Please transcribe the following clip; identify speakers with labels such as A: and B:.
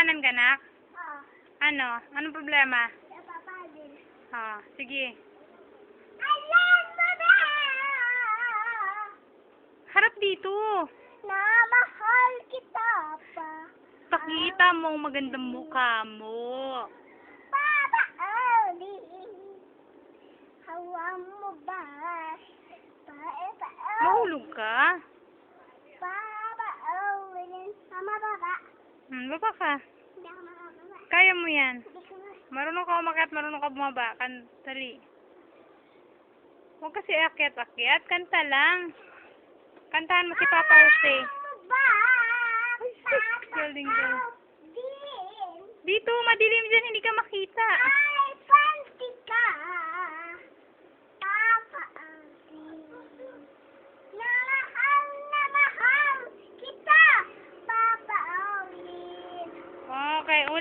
A: Nagdadaanan ka, nak?
B: Oo.
A: Ano? Anong problema?
B: Napapadil.
A: Sige.
B: Alam mo ba?
A: Harap dito.
B: Na mahal kita pa.
A: Pakita mo ang magandang mukha mo.
B: Papaulin. Hawa mo ba? Papaulin.
A: Mahulog ka?
B: Papaulin. Mama, baba.
A: Baba ka.
B: Hindi ako makababa.
A: Kaya mo yan.
B: Hindi ko na.
A: Marunong ka umakyat, marunong ka bumaba. Dali. Huwag kasi akyat-akyat. Kanta lang. Kantahan mo si Papa Jose.
B: Galing
A: Galing daw. Dito, madilim dyan, hindi ka makita.